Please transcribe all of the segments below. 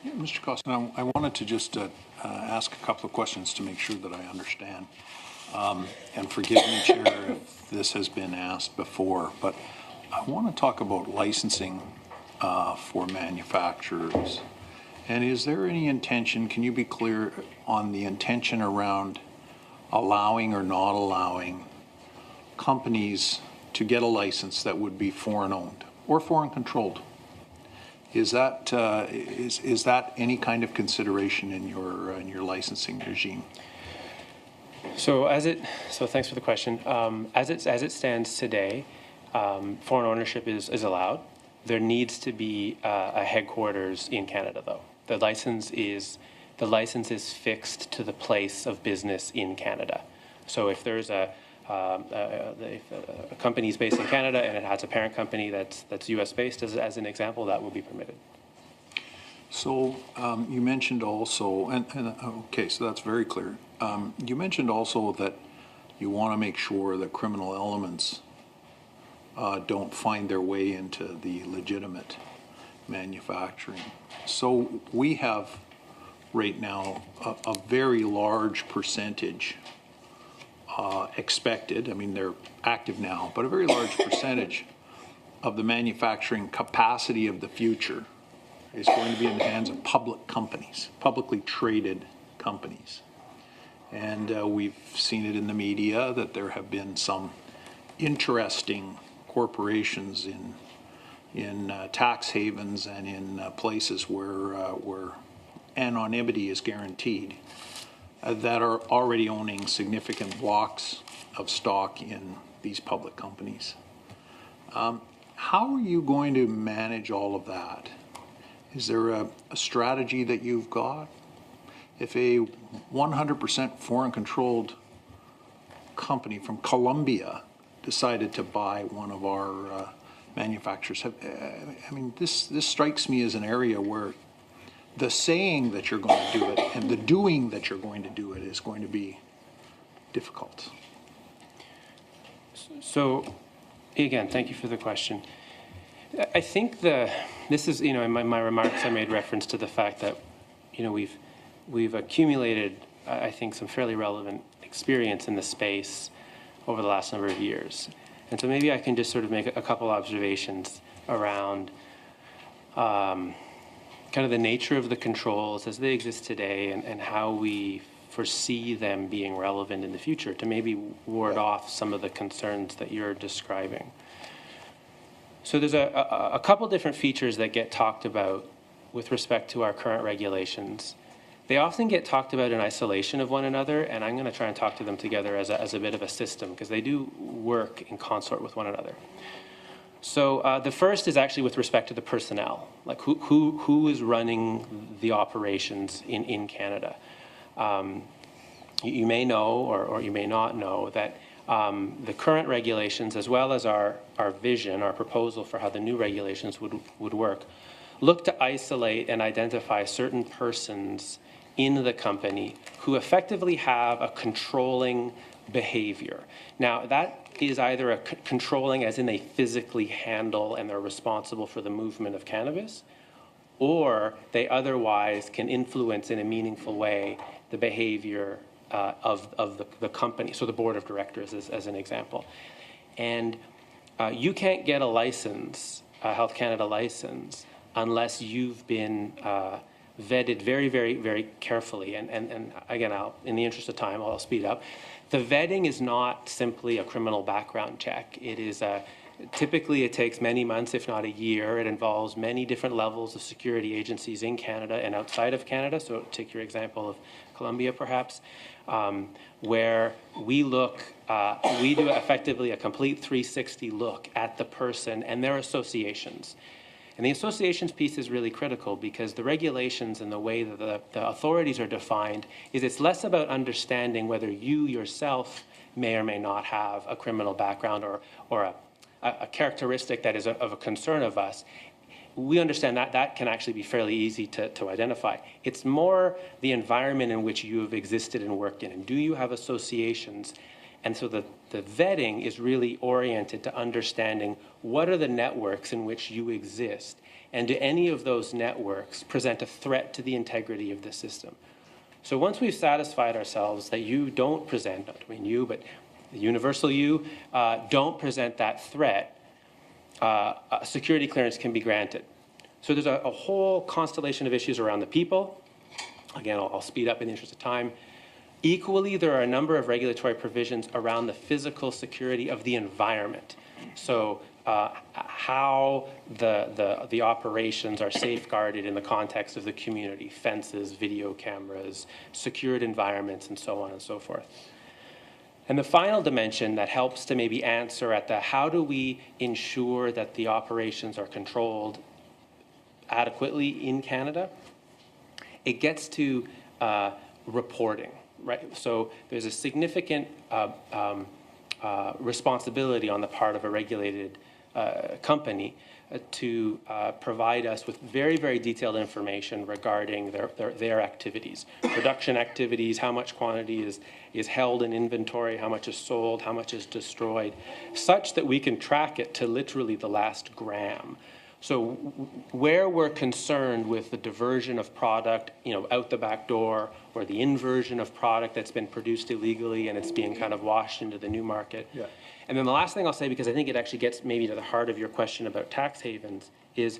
Yeah, Mr. Costin, I wanted to just ask a couple of questions to make sure that I understand. And forgive me, Chair, if this has been asked before, but I want to talk about licensing for manufacturers. And is there any intention, can you be clear on the intention around allowing or not allowing companies to get a license that would be foreign owned or foreign controlled? Is that is that any kind of consideration in your licensing regime? So thanks for the question. As it stands today, foreign ownership is allowed. There needs to be a headquarters in Canada, though. The license is fixed to the place of business in Canada. So if there's a company is based in Canada and it has a parent company that's U.S. based, as an example, that will be permitted. So you mentioned also, okay, so that's very clear. You mentioned also that you want to make sure that criminal elements don't find their way into the legitimate manufacturing. So we have right now a very large percentage expected, I mean they're active now, but a very large percentage of the manufacturing capacity of the future is going to be in the hands of public companies, publicly traded companies. And we've seen it in the media that there have been some interesting corporations in tax havens and in places where anonymity is guaranteed that are already owning significant blocks of stock in these public companies. How are you going to manage all of that? Is there a strategy that you've got? If a 100% foreign-controlled company from Colombia decided to buy one of our manufacturers, I mean, this strikes me as an area where the saying that you're going to do it and the doing that you're going to do it is going to be difficult. So, again, thank you for the question. I think this is, in my remarks I made reference to the fact that, we've accumulated, I think, some fairly relevant experience in the space over the last number of years. And so maybe I can just sort of make a couple observations around kind of the nature of the controls as they exist today and how we foresee them being relevant in the future to maybe ward off some of the concerns that you're describing. So there's a couple different features that get talked about with respect to our current regulations. They often get talked about in isolation of one another, and I'm going to try and talk to them together as a bit of a system because they do work in consort with one another. So the first is actually with respect to the personnel, like who is running the operations in Canada. You may know or you may not know that the current regulations, as well as our vision, our proposal for how the new regulations would work, look to isolate and identify certain persons in the company who effectively have a controlling behavior. Now, that is either a controlling as in they physically handle and they're responsible for the movement of cannabis, or they otherwise can influence in a meaningful way the behavior of the company, so the board of directors as an example. And you can't get a license, a Health Canada license, unless you've been vetted very, very, very carefully. And again, in the interest of time, I'll speed up. The vetting is not simply a criminal background check. It is typically it takes many months, if not a year. It involves many different levels of security agencies in Canada and outside of Canada. So take your example of Colombia, perhaps, where we do effectively a complete 360 look at the person and their associations. And the associations piece is really critical because the regulations and the way that the authorities are defined is it's less about understanding whether you yourself may or may not have a criminal background or a characteristic that is of a concern of us. We understand that can actually be fairly easy to identify. It's more the environment in which you have existed and worked in. And do you have associations? And so the vetting is really oriented to understanding what are the networks in which you exist and do any of those networks present a threat to the integrity of the system? So once we've satisfied ourselves that you don't present, not I mean you, but the universal you, don't present that threat, a security clearance can be granted. So there's a whole constellation of issues around the people. Again, I'll speed up in the interest of time. Equally, there are a number of regulatory provisions around the physical security of the environment. So how the operations are safeguarded in the context of the community, fences, video cameras, secured environments, and so on and so forth. And the final dimension that helps to maybe answer at the how do we ensure that the operations are controlled adequately in Canada, it gets to reporting, right? So there's a significant responsibility on the part of a regulated company to provide us with very, very detailed information regarding their activities, production activities, how much quantity is held in inventory, how much is sold, how much is destroyed, such that we can track it to literally the last gram. So where we're concerned with the diversion of product, out the back door, or the inversion of product that's been produced illegally and it's being kind of washed into the new market. Yeah. And then the last thing I'll say, because I think it actually gets maybe to the heart of your question about tax havens, is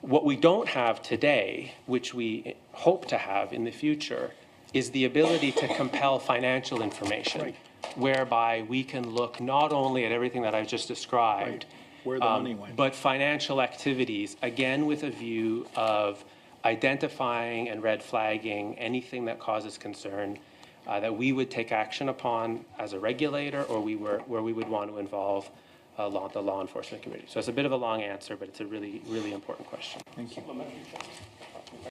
what we don't have today, which we hope to have in the future, is the ability to compel financial information, right, whereby we can look not only at everything that I've just described, right, where the money went, but financial activities, again with a view of identifying and red flagging anything that causes concern that we would take action upon as a regulator, or where we would want to involve the law enforcement community. So it's a bit of a long answer, but it's a really, really important question. Thank you.